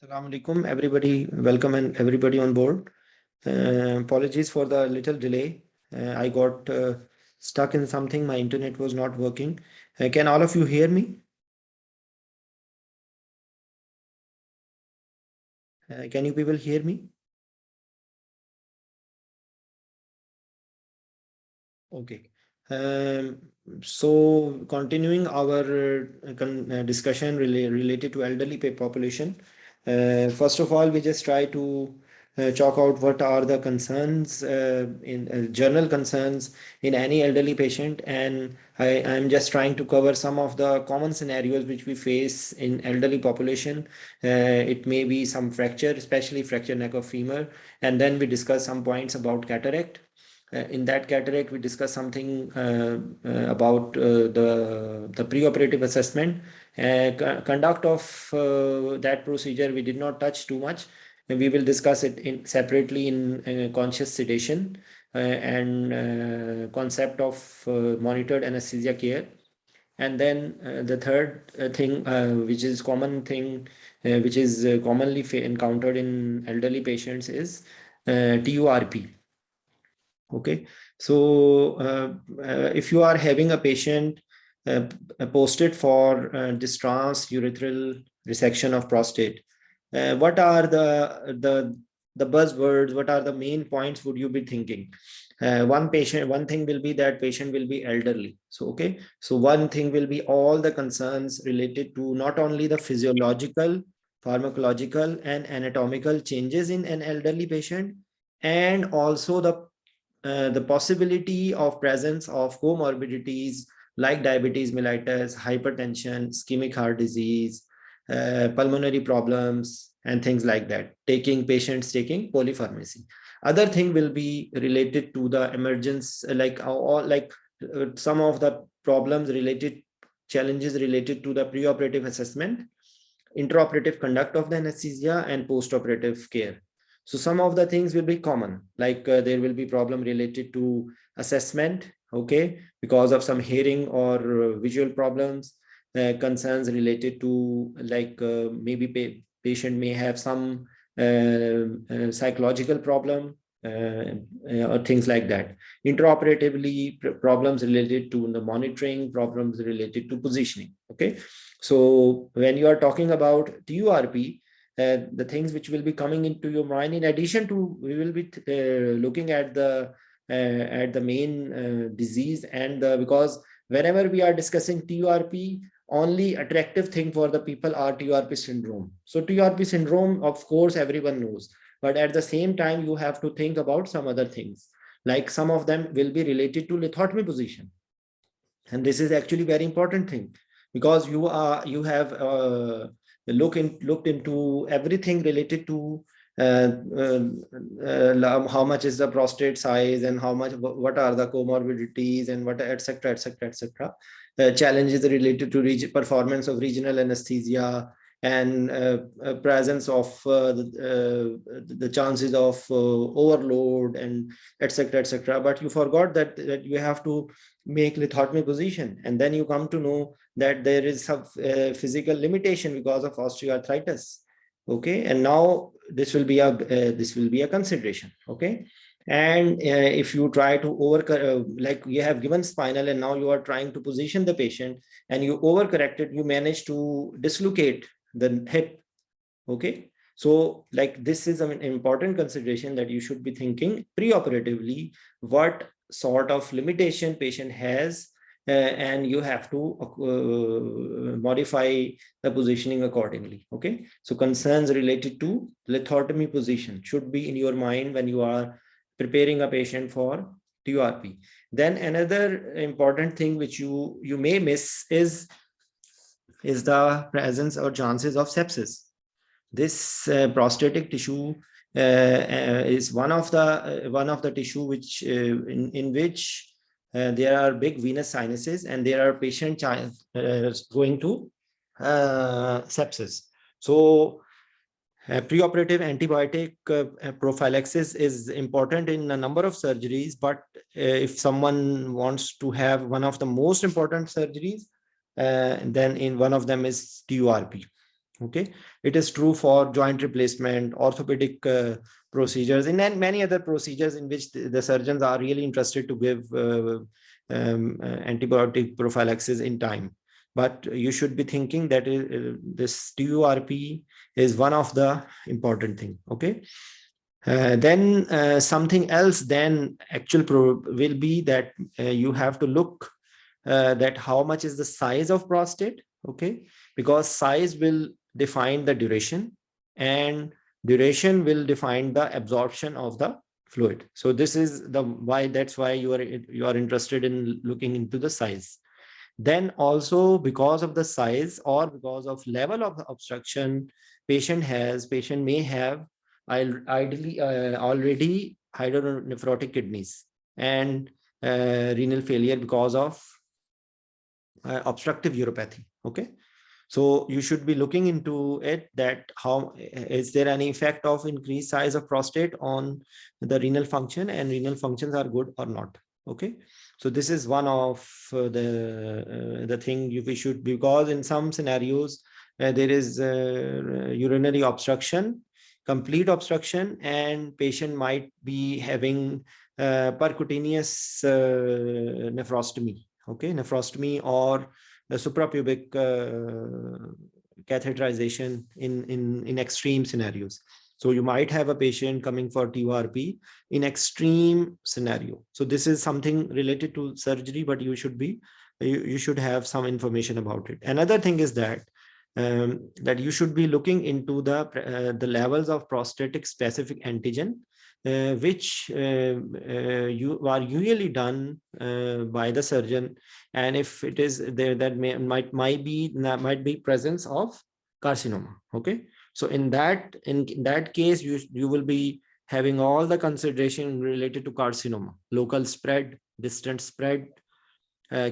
Assalamu alaikum, everybody. Welcome and everybody on board. Apologies for the little delay. I got stuck in something. My internet was not working. Can all of you hear me? Can you people hear me? Okay. Um, so continuing our discussion related to elderly population. First of all, we just try to chalk out what are the concerns in general concerns in any elderly patient, and I'm just trying to cover some of the common scenarios which we face in elderly population. It may be some fracture, especially fracture neck of femur, and then we discuss some points about cataract. In that cataract, we discuss something about the preoperative assessment. Conduct of that procedure, we did not touch too much. And we will discuss it separately in conscious sedation and concept of monitored anesthesia care. And then the third thing, which is common thing, which is commonly encountered in elderly patients is TURP. Okay, so if you are having a patient posted for distance urethral resection of prostate, what are the buzzwords? What are the main points would you be thinking? One thing will be that patient will be elderly. So okay, so one thing will be all the concerns related to not only the physiological, pharmacological, and anatomical changes in an elderly patient, and also the possibility of presence of comorbidities like diabetes mellitus, hypertension, ischemic heart disease, pulmonary problems, and things like that. Patients taking polypharmacy. Other thing will be related to the emergence, like some of the problems related, challenges related to the preoperative assessment, intraoperative conduct of the anesthesia, and postoperative care. So some of the things will be common, like there will be problem related to assessment, okay, because of some hearing or visual problems, concerns related to like maybe patient may have some psychological problem, or things like that. Intraoperatively, problems related to the monitoring, problems related to positioning. Okay, so when you are talking about TURP, the things which will be coming into your mind, in addition to, we will be looking at the main disease, and because whenever we are discussing TURP, only attractive thing for the people are TURP syndrome. So TURP syndrome, of course, everyone knows, but at the same time, you have to think about some other things. Like some of them will be related to lithotomy position, and this is actually very important thing, because you have looked into everything related to how much is the prostate size, and how much, what are the comorbidities, and what, etc, etc, etc. Challenges related to performance of regional anesthesia, and presence of the chances of overload, and etc, etc. But you forgot that you have to make lithotomy position, and then you come to know that there is some physical limitation because of osteoarthritis. Okay, and now this will be a consideration. Okay, and if you try to like you have given spinal, and now you are trying to position the patient, and you overcorrect it, you manage to dislocate the hip. Okay, so like this is an important consideration that you should be thinking preoperatively, what sort of limitation patient has, and you have to modify the positioning accordingly. Okay, so concerns related to lithotomy position should be in your mind when you are preparing a patient for TURP. Then another important thing which you may miss is the presence or chances of sepsis. This prostatic tissue is one of the tissue which in which there are big venous sinuses, and there are patient going to sepsis. So preoperative antibiotic prophylaxis is important in a number of surgeries, but if someone wants to have one of the most important surgeries, then in one of them is TURP. Okay, it is true for joint replacement, orthopedic procedures, and then many other procedures in which the surgeons are really interested to give antibiotic prophylaxis in time. But you should be thinking that this TURP is one of the important thing. Okay. Then something else then will be that you have to look that how much is the size of prostate. Okay, because size will define the duration, and duration will define the absorption of the fluid. So this is the why, that's why you are interested in looking into the size. Then also, because of the size or because of level of obstruction patient may have, ideally already hydronephrotic kidneys and renal failure because of obstructive uropathy. Okay, so you should be looking into it, that how is there any effect of increased size of prostate on the renal function, and renal functions are good or not. Okay, so this is one of the thing we should, because in some scenarios there is urinary obstruction, complete obstruction, and patient might be having percutaneous nephrostomy. Okay, nephrostomy or the suprapubic catheterization in extreme scenarios. So you might have a patient coming for TURP in extreme scenario. So this is something related to surgery, but you should have some information about it. Another thing is that you should be looking into the levels of prostatic specific antigen, which you are usually done by the surgeon, and if it is there, that might be presence of carcinoma. Okay, so in that case, you will be having all the consideration related to carcinoma: local spread, distant spread,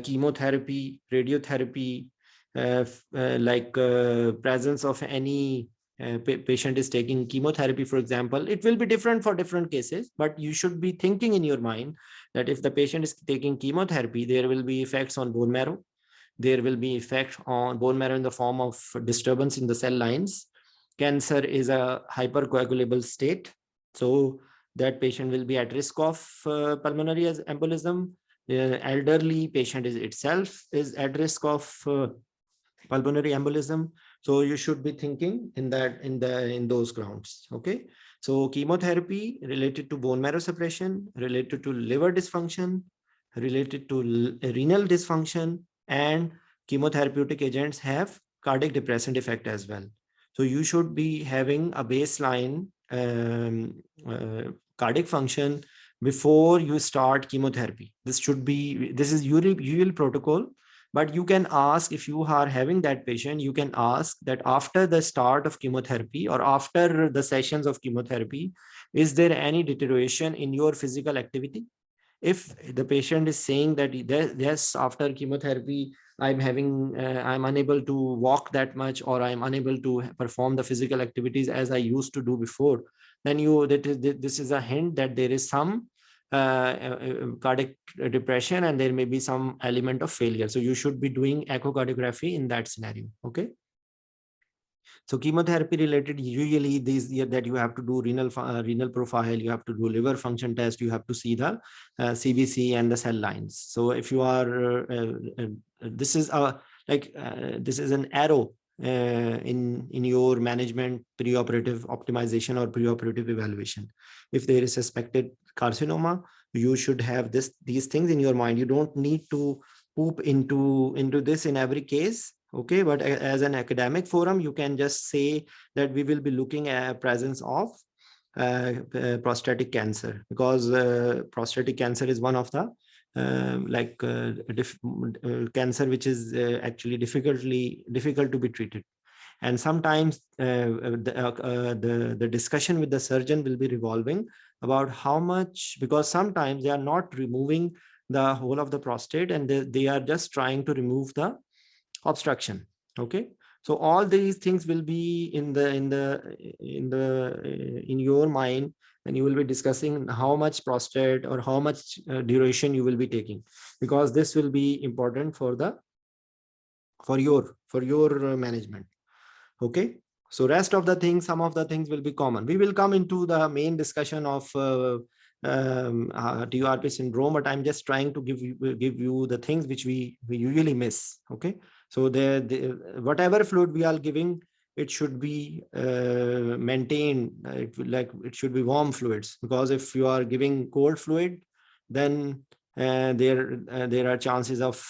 chemotherapy, radiotherapy, presence of any patient is taking chemotherapy, for example. It will be different for different cases, but you should be thinking in your mind that if the patient is taking chemotherapy, there will be effects on bone marrow. There will be effect on bone marrow in the form of disturbance in the cell lines. Cancer is a hypercoagulable state, so that patient will be at risk of pulmonary embolism. Elderly patient is itself is at risk of pulmonary embolism. So you should be thinking in those grounds. Okay, so chemotherapy related to bone marrow suppression, related to liver dysfunction, related to renal dysfunction, and chemotherapeutic agents have cardiac depressant effect as well. So you should be having a baseline cardiac function before you start chemotherapy. This is usual protocol. But you can ask, if you are having that patient, you can ask that after the start of chemotherapy or after the sessions of chemotherapy, is there any deterioration in your physical activity? If the patient is saying that yes, after chemotherapy I'm unable to walk that much, or I'm unable to perform the physical activities as I used to do before, then this is a hint that there is some cardiac depression, and there may be some element of failure. So you should be doing echocardiography in that scenario. Okay, so chemotherapy related, usually these that you have to do renal profile, you have to do liver function test, you have to see the CBC and the cell lines. So if you are this is this is an arrow in your management preoperative optimization or preoperative evaluation. If there is suspected carcinoma, you should have these things in your mind. You don't need to poop into this in every case. Okay, but as an academic forum, you can just say that we will be looking at presence of prostatic cancer, because prostatic cancer is one of the cancer which is actually difficult to be treated. And sometimes the discussion with the surgeon will be revolving about how much, because sometimes they are not removing the whole of the prostate, and they are just trying to remove the obstruction. Okay, so all these things will be in your mind, and you will be discussing how much prostate or how much duration you will be taking, because this will be important for your management. Okay. So rest of the things, some of the things will be common. We will come into the main discussion of TURP syndrome, but I'm just trying to give you the things which we usually miss. Okay. So whatever fluid we are giving, it should be maintained. It should be warm fluids, because if you are giving cold fluid, then there are chances of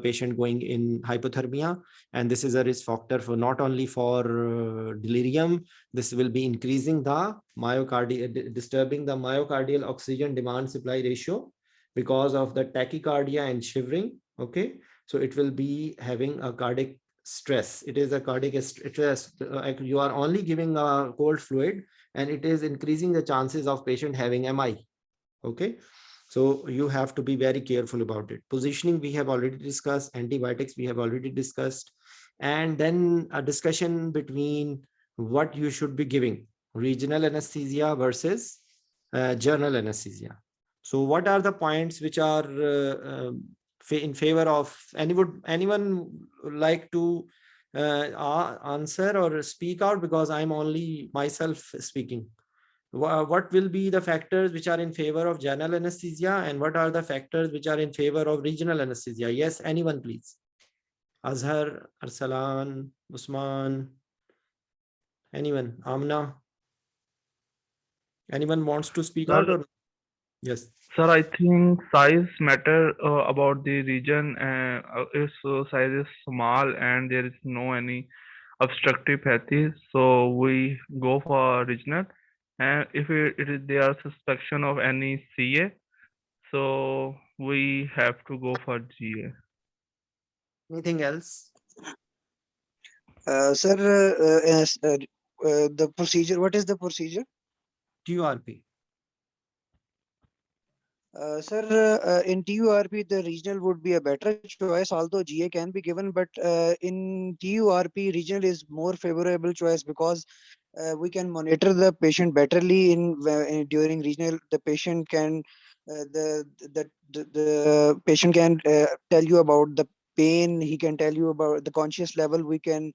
patient going in hypothermia, and this is a risk factor for not only for delirium. This will be increasing the disturbing the myocardial oxygen demand supply ratio because of the tachycardia and shivering. Okay, so it will be having a cardiac stress. It is a cardiac stress. You are only giving a cold fluid, and it is increasing the chances of patient having MI. Okay, so you have to be very careful about it. Positioning we have already discussed, antibiotics we have already discussed, and then a discussion between what you should be giving, regional anesthesia versus general anesthesia. So what are the points which are in favor of anyone like to answer or speak out, because I'm only myself speaking. What will be the factors which are in favor of general anesthesia, and what are the factors which are in favor of regional anesthesia? Yes, anyone, please. Azhar, Arsalan, Usman, anyone? Amna, anyone wants to speak Sir, out? Or yes. sir, I think size matter about the region. If size is small and there is no any obstructive pathy, so we go for regional. And if there are suspicion of any CA, so we have to go for GA. Anything else? Sir, the procedure, what is the procedure? TURP. Sir, in TURP, the regional would be a better choice, although GA can be given, but in TURP, regional is more favorable choice because we can monitor the patient betterly during regional. The patient can the patient can tell you about the pain. He can tell you about the conscious level. We can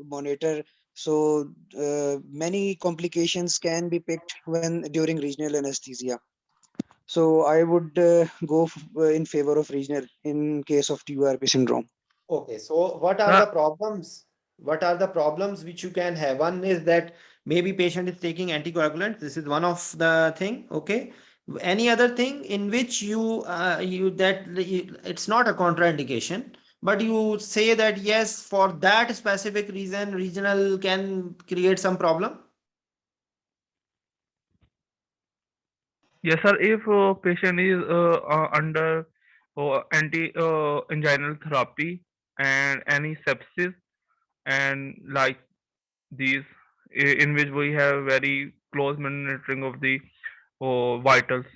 monitor. So many complications can be picked when during regional anesthesia. So I would in favor of regional in case of TURP syndrome. Okay, so what are Sir, the problems? What are the problems which you can have? One is that maybe patient is taking anticoagulants. This is one of the thing. Okay. Any other thing in which it's not a contraindication, but you say that yes, for that specific reason, regional can create some problem. yes, sir. If patient is under anti-anginal therapy and any sepsis and like these, in which we have very close monitoring of the vitals.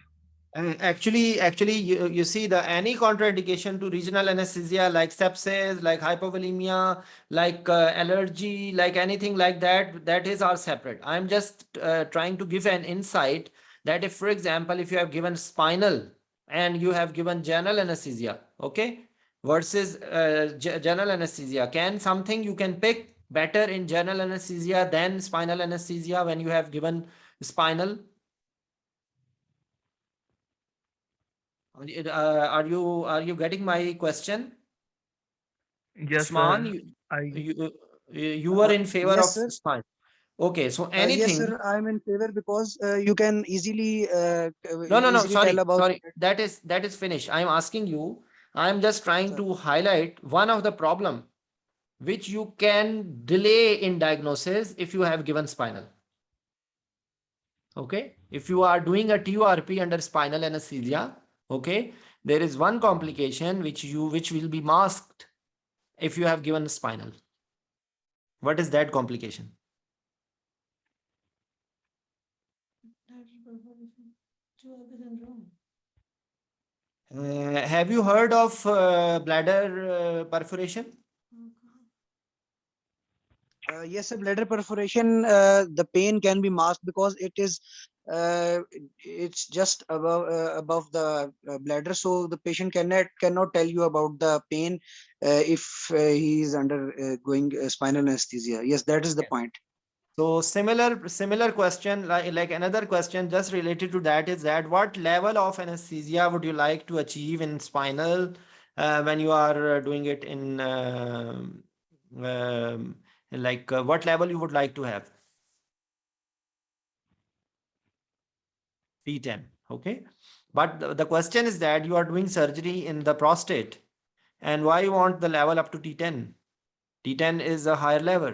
Actually, you see the any contraindication to regional anesthesia like sepsis, like hypovolemia, like allergy, like anything like that, that is all separate. I'm just trying to give an insight that if, for example, if you have given spinal and you have given general anesthesia, okay, versus general anesthesia, can something you can pick better in general anesthesia than spinal anesthesia when you have given spinal? Are you getting my question, Yes, Usman? sir. I You were in favor Yes, of sir. spine. Okay, so Yes, anything. sir. I'm in favor because you can No. easily tell Sorry, about sorry. it. That is finished. I'm asking you. I'm just trying Sir. to highlight one of the problem which you can delay in diagnosis if you have given spinal. Okay, if you are doing a TURP under spinal anesthesia, okay, there is one complication which will be masked if you have given spinal. What is that complication? Have you heard of bladder perforation? Yes, sir. Bladder perforation, the pain can be masked because it is it's just above the bladder, so the patient cannot tell you about the pain if he is undergoing spinal anesthesia. Yes, that is the Yes. point. So similar question, like another question just related to that is that what level of anesthesia would you like to achieve in spinal when you are doing it in what level you would like to have? T10. Okay. But the question is that you are doing surgery in the prostate, and why you want the level up to T10? T10 is a higher level.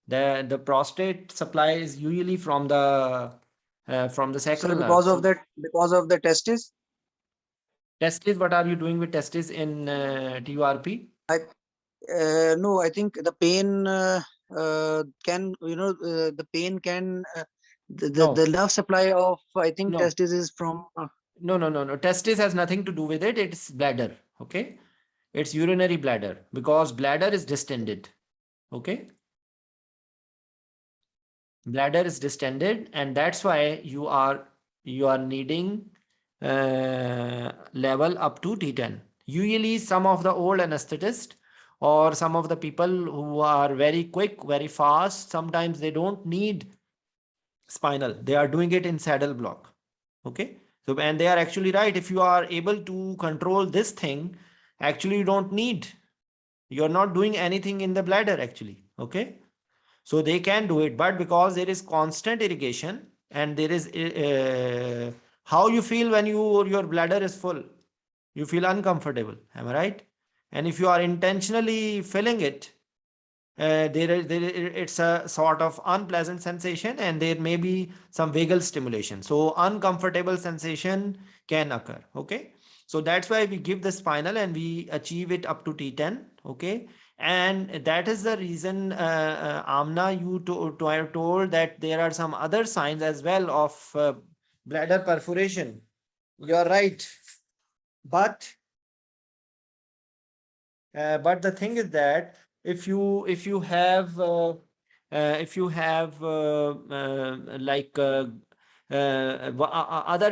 The prostate supply is usually from the Sir, sacral nerve. So because of the testis, testis, what are you doing with testis in TURP? I no, I think the pain can, the pain can, No, the nerve supply of, I think, no, testis is from no. Testis has nothing to do with it. It's bladder. Okay. It's urinary bladder because bladder is distended. Okay. Bladder is distended, and that's why you are needing level up to T10. Usually some of the old anesthetist or some of the people who are very quick, very fast, sometimes they don't need spinal, they are doing it in saddle block. Okay. So and they are actually right. If you are able to control this thing, actually you don't need, you're not doing anything in the bladder actually. Okay. So they can do it, but because there is constant irrigation and there is how you feel when your bladder is full, you feel uncomfortable, am I right? And if you are intentionally filling it, it's a sort of unpleasant sensation and there may be some vagal stimulation, so uncomfortable sensation can occur. Okay. So that's why we give the spinal and we achieve it up to T10. Okay. And that is the reason, Amna, you have told that there are some other signs as well of bladder perforation. You are right. But but the thing is that if you have other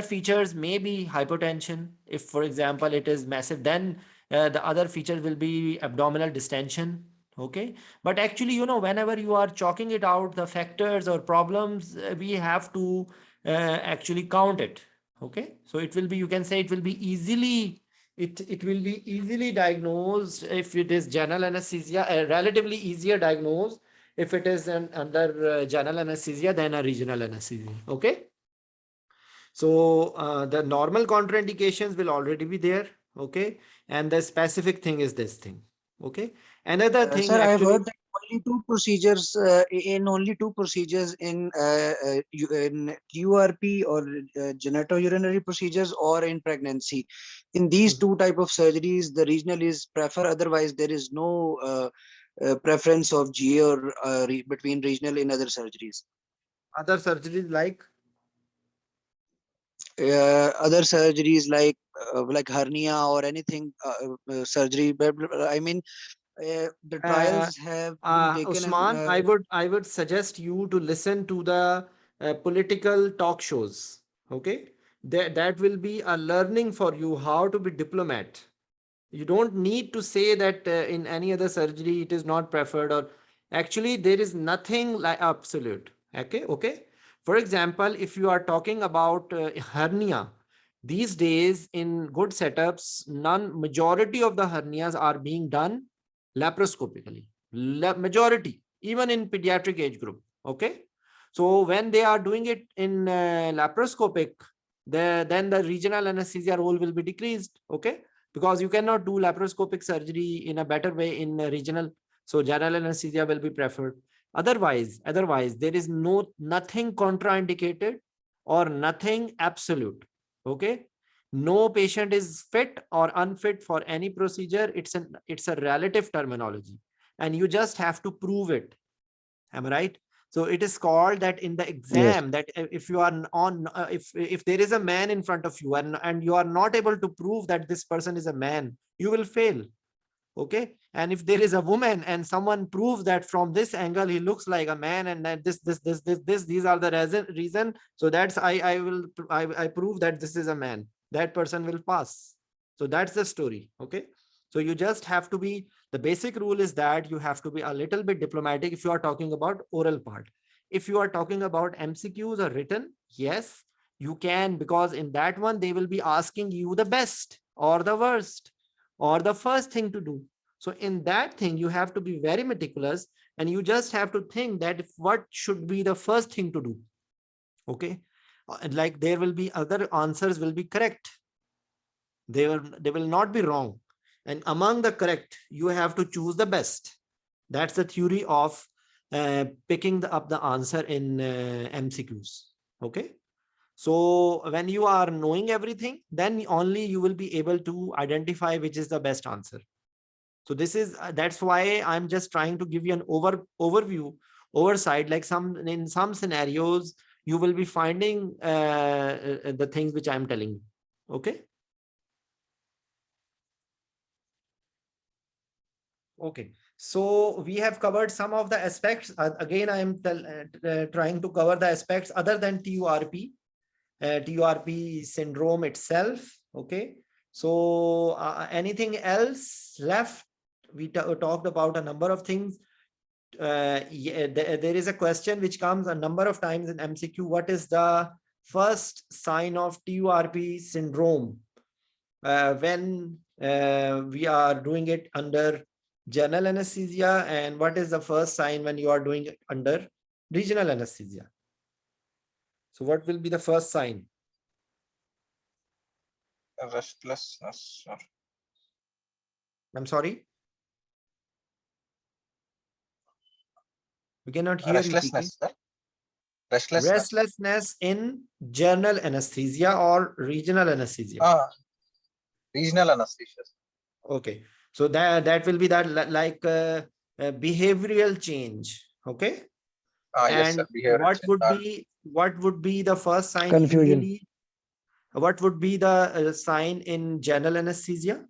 features, maybe hypotension. If, for example, it is massive, then the other feature will be abdominal distension. Okay. But actually, whenever you are chalking it out, the factors or problems, we have to actually count it. Okay. So it will be, you can say it will be easily, it will be easily diagnosed if it is general anesthesia, relatively easier diagnosed if it is under general anesthesia than a regional anesthesia. Okay. So the normal contraindications will already be there. Okay. And the specific thing is this thing. Okay. Another thing sir, I have actually. heard that only two procedures in QRP or genitourinary procedures or in pregnancy. In these two type of surgeries, the regional is prefer. Otherwise, there is no preference of GA or between regional in other surgeries. Other surgeries Other surgeries like hernia or anything surgery. But I mean, the uh, trials have been taken and Usman, I would suggest you to listen to the political talk shows. Okay, that will be a learning for you how to be diplomat. You don't need to say that in any other surgery it is not preferred, or actually there is nothing like absolute. Okay, okay. For example, if you are talking about hernia, these days in good setups, none majority of the hernias are being done laparoscopically. Majority, even in pediatric age group. Okay. So when they are doing it in laparoscopic, then the regional anesthesia role will be decreased. Okay. Because you cannot do laparoscopic surgery in a better way in regional. So general anesthesia will be preferred. Otherwise, there is nothing contraindicated or nothing absolute. Okay. No patient is fit or unfit for any procedure. It's a relative terminology, and you just have to prove it. Am I right? So it is called that in the yes. exam, that if you are on if there is a man in front of you and you are not able to prove that this person is a man, you will fail. Okay, and if there is a woman and someone proves that from this angle he looks like a man, and that these are the reason, so that's I prove that this is a man, that person will pass. So that's the story. Okay, so you just have to be, the basic rule is that you have to be a little bit diplomatic if you are talking about oral part. If you are talking about MCQs or written, yes, you can, because in that one they will be asking you the best or the worst or the first thing to do. So in that thing, you have to be very meticulous, and you just have to think that what should be the first thing to do. Okay. Like there will be other answers will be correct. They will not be wrong. And among the correct, you have to choose the best. That's the theory of picking up the answer in MCQs. Okay. So when you are knowing everything, then only you will be able to identify which is the best answer. So this is that's why I'm just trying to give you an overview, oversight. Like in some scenarios, you will be finding the things which I'm telling you. Okay. Okay. So we have covered some of the aspects. Again, I am trying to cover the aspects other than TURP. TURP syndrome itself. Okay. So anything else left? We talked about a number of things. There is a question which comes a number of times in MCQ. What is the first sign of TURP syndrome when we are doing it under general anesthesia, and what is the first sign when you are doing it under regional anesthesia? So what will be the first sign? Restlessness, sir. I'm sorry, we cannot hear you. Restlessness, sir. Restlessness. Restlessness in general anesthesia or regional anesthesia? Regional anesthesia. Okay, so that will be that like behavioral change. Okay. Yes, sir. And what would be the first sign? Confusion. Usually, what would be the sign in general anesthesia?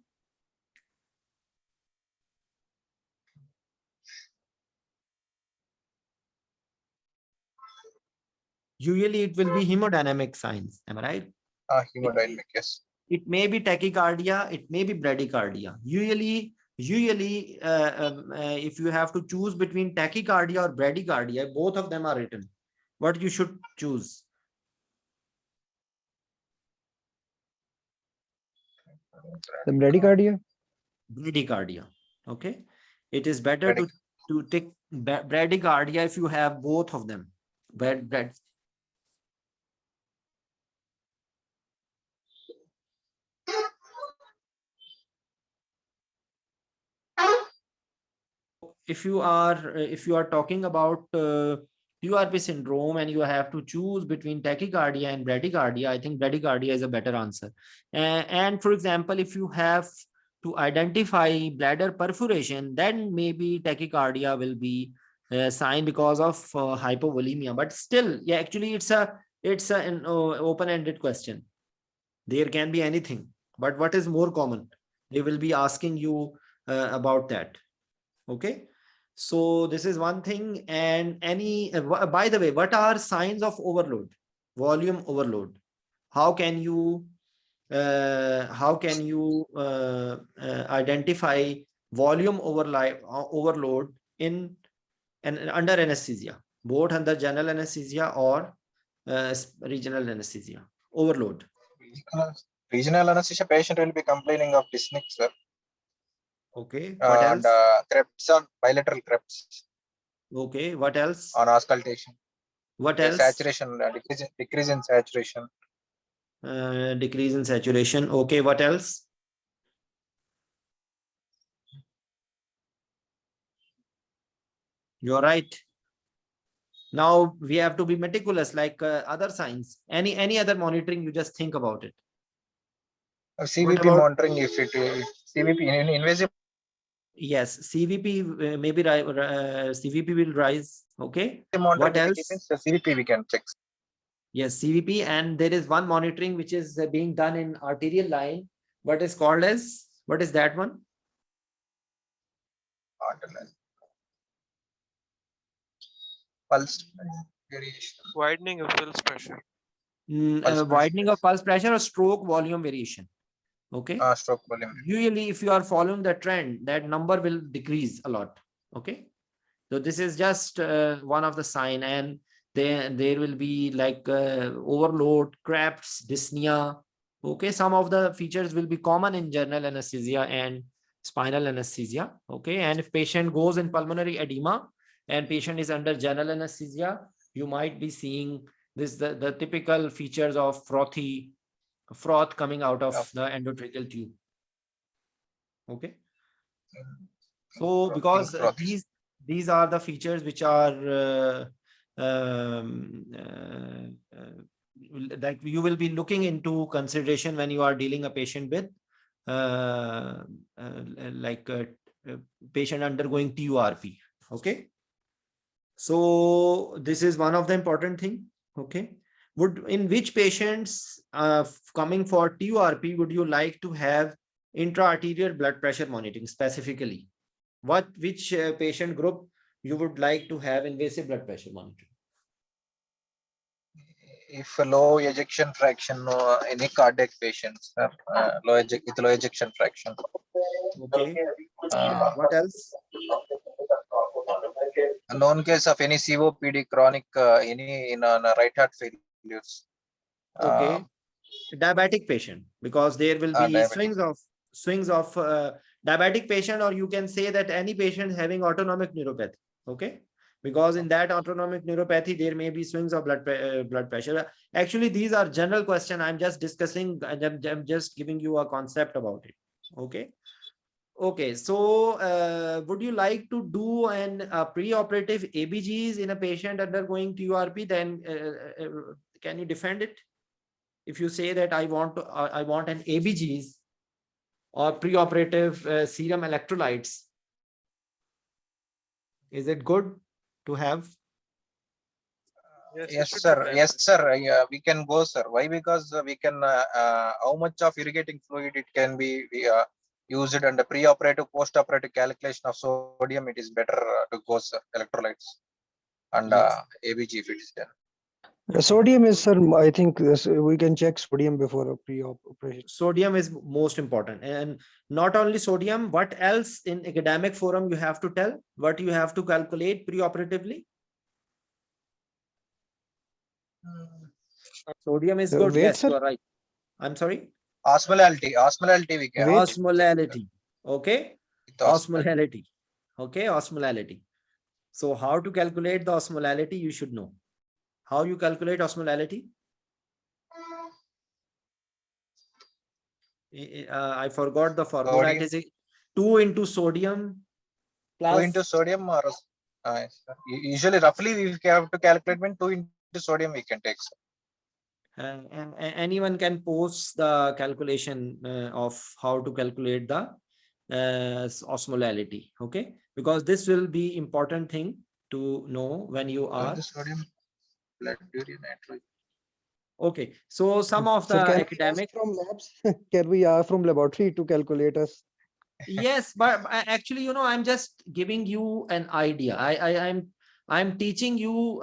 Usually it will be hemodynamic signs. Am I right? Hemodynamic, yes. It may be tachycardia, it may be bradycardia. Usually, if you have to choose between tachycardia or bradycardia, both of them are written. What you should choose? The bradycardia. Bradycardia. Okay. It is better to take bradycardia if you have both of them. If you are talking about QRP syndrome and you have to choose between tachycardia and bradycardia, I think bradycardia is a better answer. And for example, if you have to identify bladder perforation, then maybe tachycardia will be a sign because of hypovolemia. But still, yeah, actually it's an open-ended question. There can be anything, but what is more common? They will be asking you about that. Okay. So this is one thing. And by the way, what are signs of overload? Volume overload. How can you identify volume overload in under anesthesia, both under general anesthesia or regional anesthesia? Overload. Regional anesthesia patient will be complaining of dyspnea, sir. Okay. What else? Creps on bilateral creps. Okay. What else? On auscultation. What else? Saturation, decrease in saturation. Decrease in saturation. Okay. What else? You're right. Now we have to be meticulous, like other signs. Any other monitoring, you just think about it. CVP monitoring, if CVP invasive. Yes, CVP maybe CVP will rise. Okay. What else? CVP we can check. Yes, CVP, and there is one monitoring which is being done in arterial line. What is called as? What is that one? Pulse variation. Widening of pulse pressure. Widening of pulse pressure or stroke volume variation. Okay. Stroke volume. Usually, if you are following the trend, that number will decrease a lot. Okay. So this is just one of the sign, and there will be like overload, cramps, dyspnea. Okay, some of the features will be common in general anesthesia and spinal anesthesia. Okay, and if patient goes in pulmonary edema and patient is under general anesthesia, you might be seeing this the typical features of froth coming out of the endotracheal tube. Okay, so because these are the features which are like you will be looking into consideration when you are dealing a patient with like a patient undergoing TURP. Okay, so this is one of the important thing. Okay, in which patients coming for TURP would you like to have intra-arterial blood pressure monitoring specifically? Which patient group you would like to have invasive blood pressure monitoring? If a low ejection fraction, any cardiac patients, with low ejection fraction. Okay. What else? A known case of any COPD, chronic, any in right heart failures. Okay. Diabetic patient, because there will be swings of diabetic patient, or you can say that any patient having autonomic neuropathy. Okay, because in that autonomic neuropathy there may be swings of blood pressure. Actually, these are general question. I'm just discussing. I'm just giving you a concept about it. Okay. Okay, so would you like to do an pre-operative ABGs in a patient undergoing TURP? Then can you defend it? If you say that I want an ABGs or pre-operative serum electrolytes, is it good to have? Yes, sir. Yes, sir. Yeah, we can go, sir. Why? Because we can. How much of irrigating fluid it can be used under pre-operative, post-operative calculation of sodium. It is better to go, sir. Electrolytes and ABG if it is done. Sodium is, sir, I think we can check sodium before a pre-operation. Sodium is most important, and not only sodium. What else in academic forum you have to tell? What you have to calculate pre-operatively? Sodium is good. Weight, Yes, sir? you are right. I'm sorry. Osmolality we can. Osmolality. Okay. Osmolality. Okay, osmolality. So how to calculate the osmolality, you should know. How you calculate osmolality? I forgot the formula. It is 2 into sodium plus 2 into sodium, or usually roughly we have to calculate when 2 into sodium we can take. Anyone can post the calculation of how to calculate the osmolality. Okay, because this will be important thing to know when you are sodium blood urea nitrogen. Okay, so some of the academic from labs, can we ask from laboratory to calculate us? Yes, but actually, you know, I'm just giving you an idea. I'm teaching you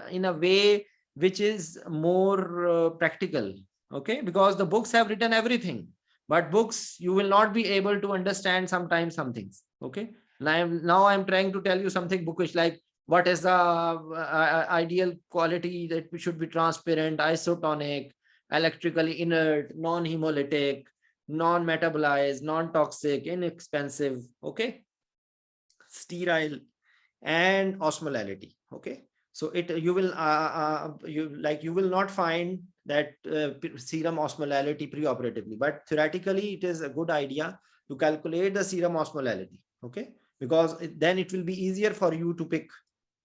in a way which is more practical. Okay, because the books have written everything, but books you will not be able to understand sometimes some things. Okay, now I'm trying to tell you something bookish, like what is the ideal quality that should be transparent, isotonic, electrically inert, non-hemolytic, non-metabolized, non-toxic, inexpensive, okay, sterile, and osmolality. Okay, so you will not find that serum osmolality pre-operatively, but theoretically it is a good idea to calculate the serum osmolality. Okay, because then it will be easier for you to pick.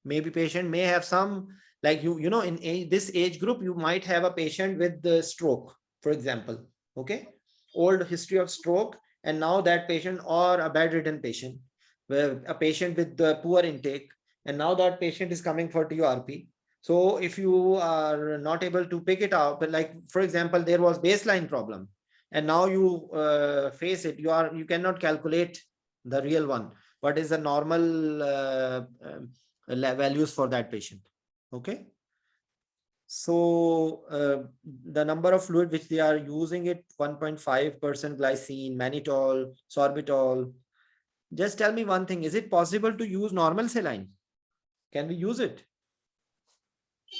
Maybe patient may have some, like you know, in this age group you might have a patient with the stroke, for example. Okay, old history of stroke, and now that patient, or a bedridden patient, where a patient with the poor intake, and now that patient is coming for TURP. So if you are not able to pick it out, but like for example there was baseline problem, and now you face it, you cannot calculate the real one. what is the normal values for that patient. Okay. So the number of fluid which they are using it, 1.5% glycine, mannitol, sorbitol. Just tell me one thing, is it possible to use normal saline? Can we use it?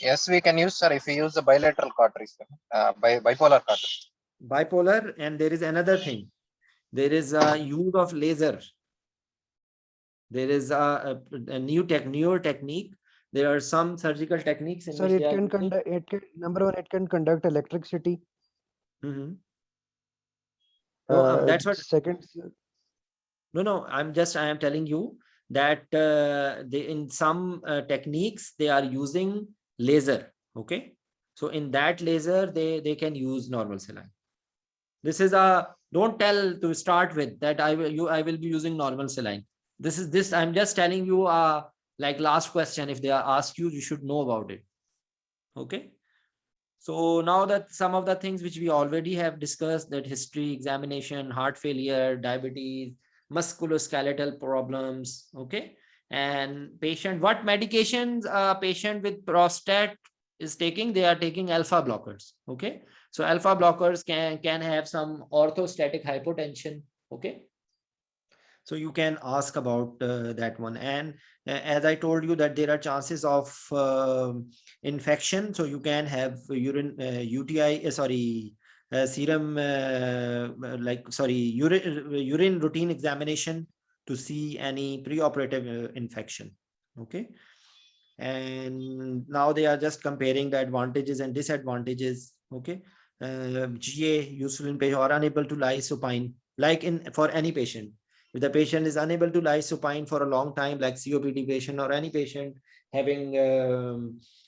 Yes, we can use, sir, if we use the bilateral cartridge, bipolar cartridge. Bipolar, and there is another thing. There is a use of laser. There is a newer technique. There are some surgical techniques in Sir, which it they are can using. conduct. It can, number one, it can conduct electricity. Mhm. No, that's what. Second, No. I am telling you that they in some techniques they are using laser. Okay, so in that laser they can use normal saline. This is a, don't tell to start with that I will be using normal saline. This I'm just telling you like last question, if they are asked you should know about it. Okay. So now that some of the things which we already have discussed, that history, examination, heart failure, diabetes, musculoskeletal problems, okay, and what medications a patient with prostate is taking, they are taking alpha blockers, okay. So alpha blockers can have some orthostatic hypotension, okay. So you can ask about that one. And as I told you that there are chances of infection, so you can have urine UTI, serum, urine routine examination to see any preoperative infection. Okay. And now they are just comparing the advantages and disadvantages. Okay. GA, useful in patient or unable to lie supine, like for any patient. If the patient is unable to lie supine for a long time, like COPD patient or any patient having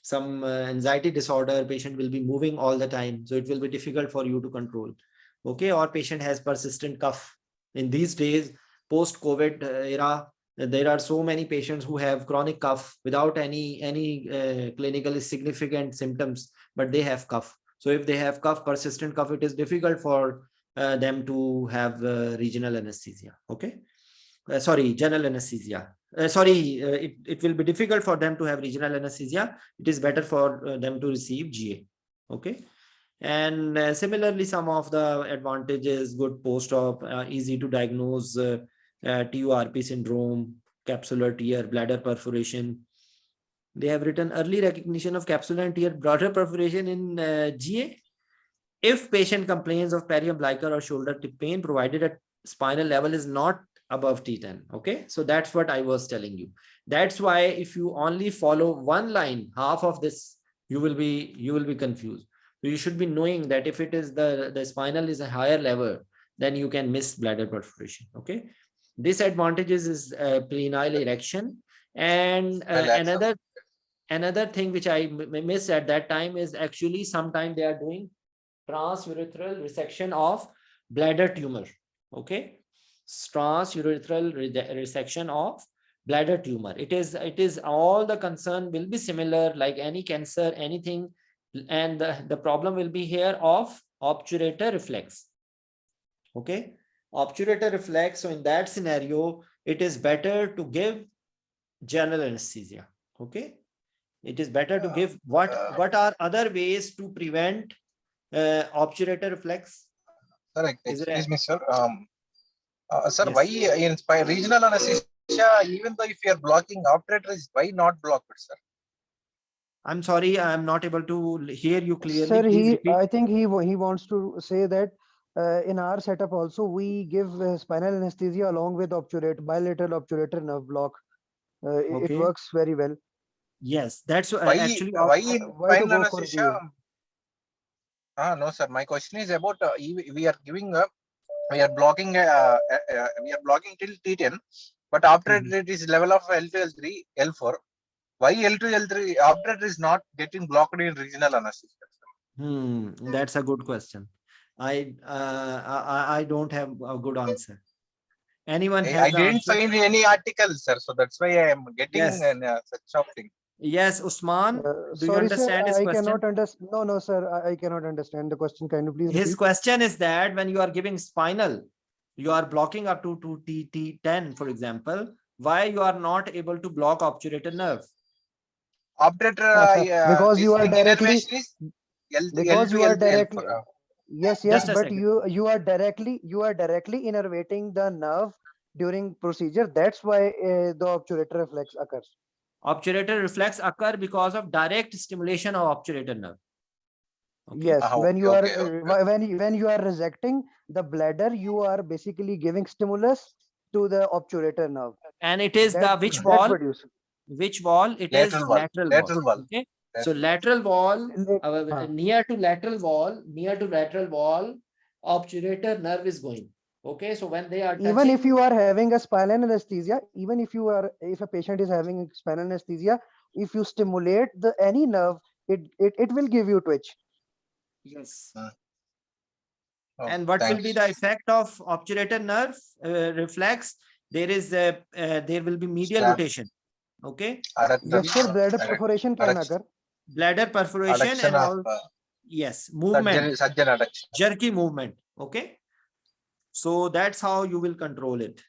some anxiety disorder, patient will be moving all the time. So it will be difficult for you to control. Okay. Or patient has persistent cough. In these days, post-COVID era, there are so many patients who have chronic cough without any clinically significant symptoms, but they have cough. So if they have cough, persistent cough, it is difficult for them to have regional anesthesia. Okay. General anesthesia. It will be difficult for them to have regional anesthesia. It is better for them to receive GA. Okay. And similarly, some of the advantages, good post-op, easy to diagnose TURP syndrome, capsular tear, bladder perforation. They have written early recognition of capsular and tear bladder perforation in GA. If patient complains of periumbilical or shoulder tip pain, provided a spinal level is not above T10. Okay, so that's what I was telling you. That's why if you only follow one line, half of this, you will be confused. So you should be knowing that if it is the spinal is a higher level, then you can miss bladder perforation. Okay, disadvantages is penile erection, and another thing which I missed at that time is actually sometimes they are doing transurethral resection of bladder tumor. Okay, transurethral resection of bladder tumor. It is all the concern will be similar like any cancer, anything, and the problem will be here of obturator reflex. Okay, obturator reflex. So in that scenario, it is better to give general anesthesia. Okay, it is better to give what are other ways to prevent obturator reflex? Correct. Is there Excuse me, sir. Sir, yes. why in regional anesthesia, even though if you are blocking obturator, why not block it, sir? I'm sorry, I'm not able to hear you clearly. sir, Please repeat. I think he wants to say that in our setup also we give spinal anesthesia along with obturator, bilateral obturator nerve block. It Okay. works very well. Yes, that's Why actually. why in Why to spinal go for anesthesia? GA? No, sir. My question is about we are giving we are blocking till T10, but after it is level of L2, L3, L4. Why L2, L3 after it is not getting blocked in regional anesthesia? That's a good question. I don't have a good answer. Anyone has I the didn't answer? find any articles, sir. So that's why I am getting Yes. such of thing. Yes, Usman, do you Sorry, sir, understand his I question? cannot understand. No, sir, I cannot understand the question. Can you please His repeat? question is that when you are giving spinal, you are blocking up to T10, for example. Why you are not able to block obturator nerve? Operator, Because this you are thing directly, innervation is L2, because you L2, are L2, L4. directly, yes, yes, Just a but second. you are directly, innervating the nerve during procedure. That's why the obturator reflex occurs. Obturator reflex occur because of direct stimulation of obturator nerve. Okay. Yes, when Okay, you are okay, okay. when you are resecting the bladder, you are basically giving stimulus to the obturator nerve. And it is the which That wall? produces Which wall? It is Lateral wall, lateral wall. lateral wall. Okay. So lateral wall, Huh. near to lateral wall, obturator nerve is going. Okay. So when they are Even if touching, you are having a spinal anesthesia, even if a patient is having spinal anesthesia, if you stimulate the any nerve, it will give you twitch. yes. Oh, And what will be thanks. the effect of obturator nerve reflex? There will be medial Stab, rotation. Okay. Yes, sir. Bladder perforation can occur. Bladder perforation adduction and of all. Yes. Movement. surgeon adduction. Jerky movement. Okay. So that's how you will control it.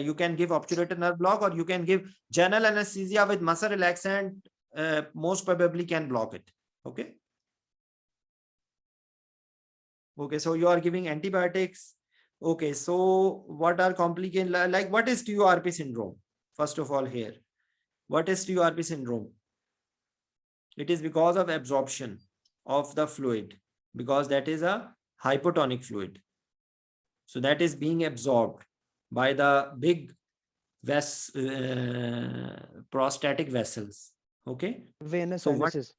You can give obturator nerve block, or you can give general anesthesia with muscle relaxant. Most probably can block it. Okay. Okay. So you are giving antibiotics. Okay. So what are complications? Like what is TURP syndrome? First of all, here, what is TURP syndrome? It is because of absorption of the fluid, because that is a hypotonic fluid. So that is being absorbed by the big prostatic vessels. Okay. Venous So what sinuses.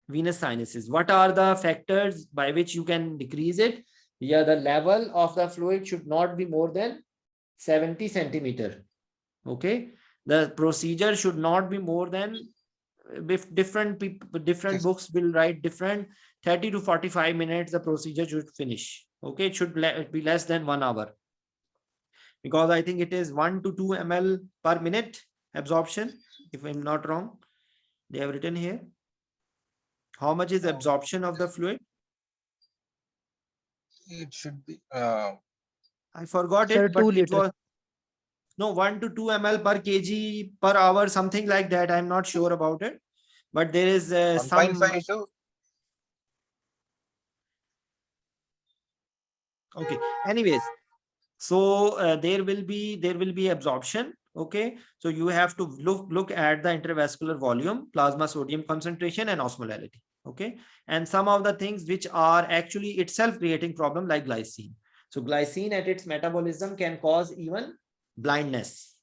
venous sinuses? What are the factors by which you can decrease it? Yeah, the level of the fluid should not be more than 70 centimeter. Okay. The procedure should not be more than, if different people, different books will write different, 30 to 45 minutes the procedure should finish. Okay. It should be less than 1 hour, because I think it is 1 to 2 ml per minute absorption, if I'm not wrong. They have written here. How much is absorption of the fluid? It should be I forgot Sir, it, but 2 it liters. was, no, 1 to 2 ml per kg per hour, something like that. I'm not sure about it, but there is some. 1.5 to. Okay. Anyways, so there will be absorption. Okay. So you have to look at the intravascular volume, plasma sodium concentration, and osmolality. Okay. And some of the things which are actually itself creating problem, like glycine. So glycine at its metabolism can cause even blindness.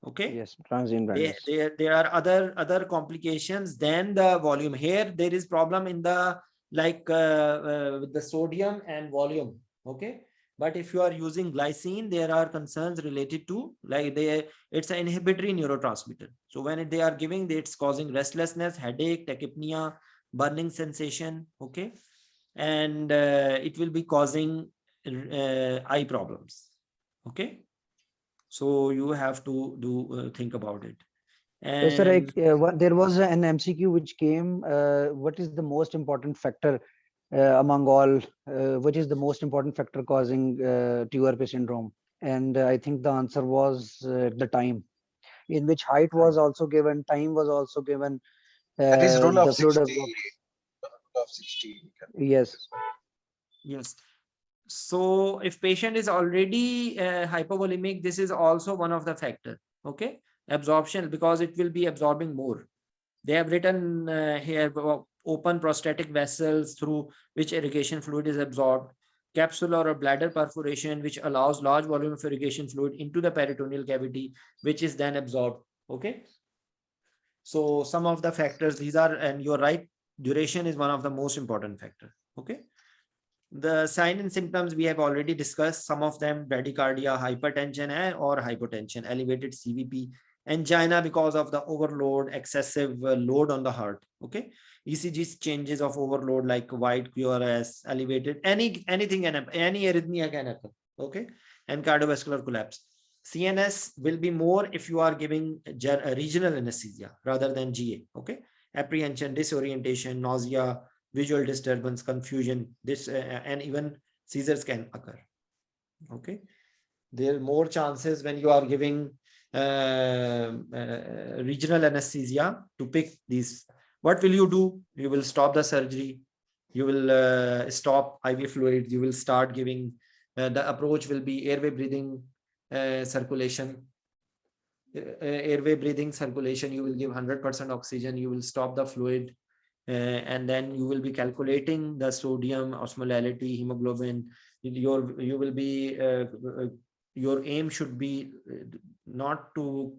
Okay. Yes, transient blindness. There are other complications than the volume. Here there is problem in the, like with the sodium and volume. Okay. But if you are using glycine, there are concerns related to, like, it's an inhibitory neurotransmitter. So when they are giving, it's causing restlessness, headache, tachypnea, burning sensation. Okay. And it will be causing eye problems. Okay. So you have to think about it. Yes, sir. And There was an MCQ which came. What is the most important factor among all? Which is the most important factor causing TURP syndrome? And I think the answer was the time, in which height was also given, time was also given. That is rule of The fluid 60. absorption. Rule of 60. Yes. yes, so if patient is already hypovolemic, this is also one of the factor. Okay. Absorption, because it will be absorbing more. They have written here, open prostatic vessels through which irrigation fluid is absorbed, capsular or bladder perforation, which allows large volume of irrigation fluid into the peritoneal cavity, which is then absorbed. Okay. So some of the factors, these are, and you're right, duration is one of the most important factor. Okay. The sign and symptoms we have already discussed, some of them: bradycardia, hypertension or hypotension, elevated CVP, angina because of the overload, excessive load on the heart. Okay. ECG changes of overload, like wide QRS, elevated, anything, any arrhythmia can occur. Okay. And cardiovascular collapse. CNS will be more if you are giving regional anesthesia rather than GA. Okay. Apprehension, disorientation, nausea, visual disturbance, confusion, and even seizures can occur. Okay. There are more chances when you are giving regional anesthesia to pick these. What will you do? You will stop the surgery. You will stop IV fluids. You will start giving, the approach will be airway breathing circulation. Airway breathing circulation, you will give 100% oxygen. You will stop the fluid. And then you will be calculating the sodium, osmolality, hemoglobin. You will be your aim should be not to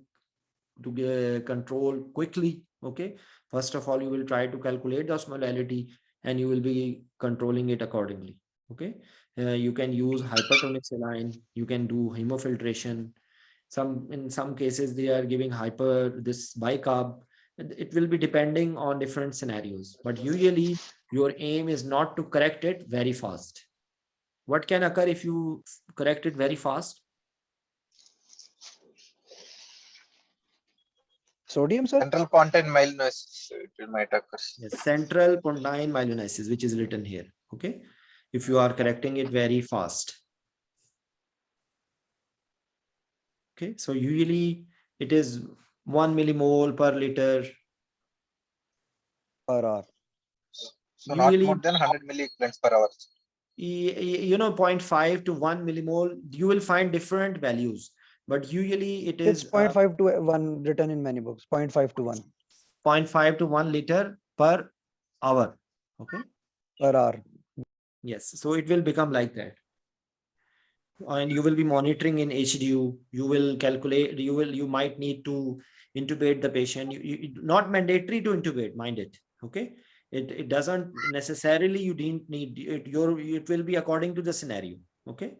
control quickly. Okay, first of all, you will try to calculate the osmolality, and you will be controlling it accordingly. Okay, you can use hypertonic saline. You can do hemofiltration. In some cases they are giving this bicarb. It will be depending on different scenarios, but usually your aim is not to correct it very fast. What can occur if you correct it very fast? Sodium, sir? Central pontine myelosis, it might occur. Yes, central pontine myelosis, which is written here. Okay, if you are correcting it very fast. Okay, so usually it is 1 millimole per liter. Per hour. So not Usually, more than 100 milliequivalents per hour. 0.5 to 1 millimole, you will find different values, but usually it It's is 0.5 to 1 written in many books. 0.5 to 1 0.5 to 1 liter per hour. Okay. per hour. Yes. So it will become like that. And you will be monitoring in HDU. You will calculate, you might need to intubate the patient. Not mandatory to intubate, mind it. Okay. It doesn't necessarily, you didn't need it. It will be according to the scenario. Okay.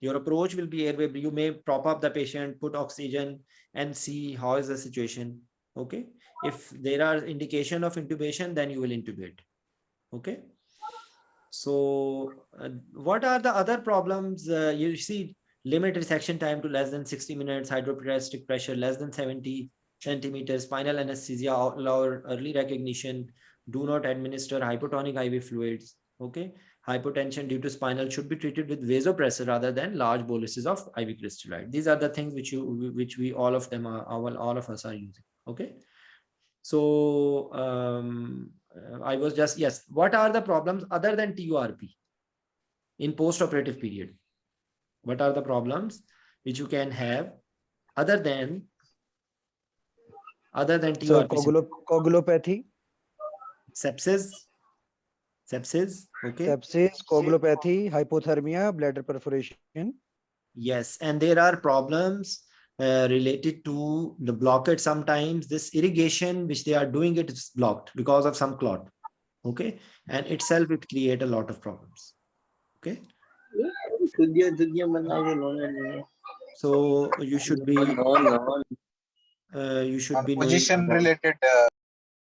Your approach will be airway. You may prop up the patient, put oxygen, and see how is the situation. Okay. If there are indication of intubation, then you will intubate. Okay. So what are the other problems? You see, limit resection time to less than 60 minutes, hydroperistic pressure less than 70 centimeters, spinal anesthesia, allow early recognition, do not administer hypotonic IV fluids. Okay. Hypotension due to spinal should be treated with vasopressor rather than large boluses of IV crystallite. These are the things which we all of all of us are using. Okay. So I was just, yes. What are the problems other than TURP in post-operative period? What are the problems which you can have other than So TURP? coagulopathy, Sepsis, okay. sepsis, coagulopathy, hypothermia, bladder perforation. Yes, and there are problems related to the blockage. Sometimes this irrigation which they are doing, it is blocked because of some clot. Okay, and itself it create a lot of problems. Okay. So you should be knowing Position about. related.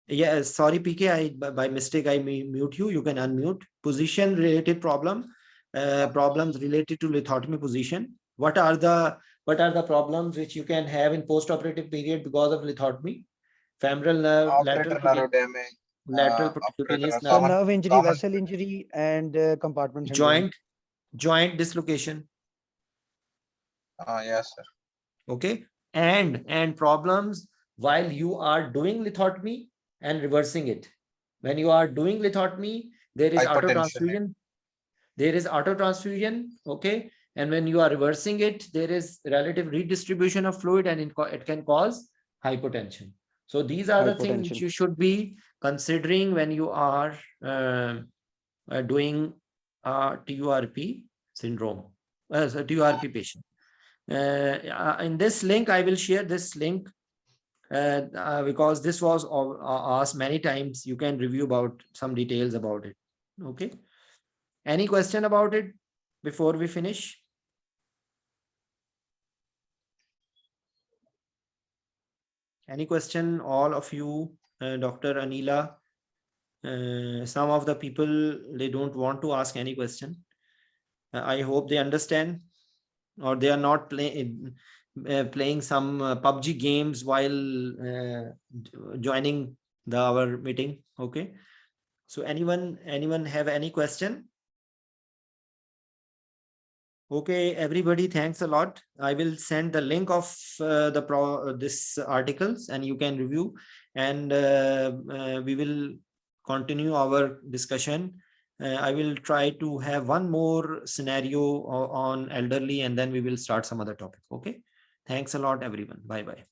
Yes, sorry, PK, by mistake I may mute you. You can unmute. Position related problems related to lithotomy position. What are the problems which you can have in post-operative period because of lithotomy? Femoral nerve, Operator nerve damage. lateral Operator cutaneous So nerve, nerve injury, common vessel injury, and compartment syndrome. joint dislocation. yes, sir. Okay, and problems while you are doing lithotomy and reversing it. When you are doing lithotomy, there is Hypertension. autotransfusion. Okay, and when you are reversing it, there is relative redistribution of fluid, and it can cause hypotension. So these are the things which Hypotension. you should be considering when you are doing TURP syndrome, so TURP patient. In this link, I will share this link because this was asked many times. You can review about some details about it. Okay. Any question about it before we finish? Any question, all of you, Dr. Anila? Some of the people, they don't want to ask any question. I hope they understand, or they are not playing some PUBG games while joining our meeting. Okay. So anyone have any question? Okay, everybody, thanks a lot. I will send the link of this articles, and you can review, and we will continue our discussion. I will try to have one more scenario on elderly, and then we will start some other topic. Okay, thanks a lot, everyone. Bye bye.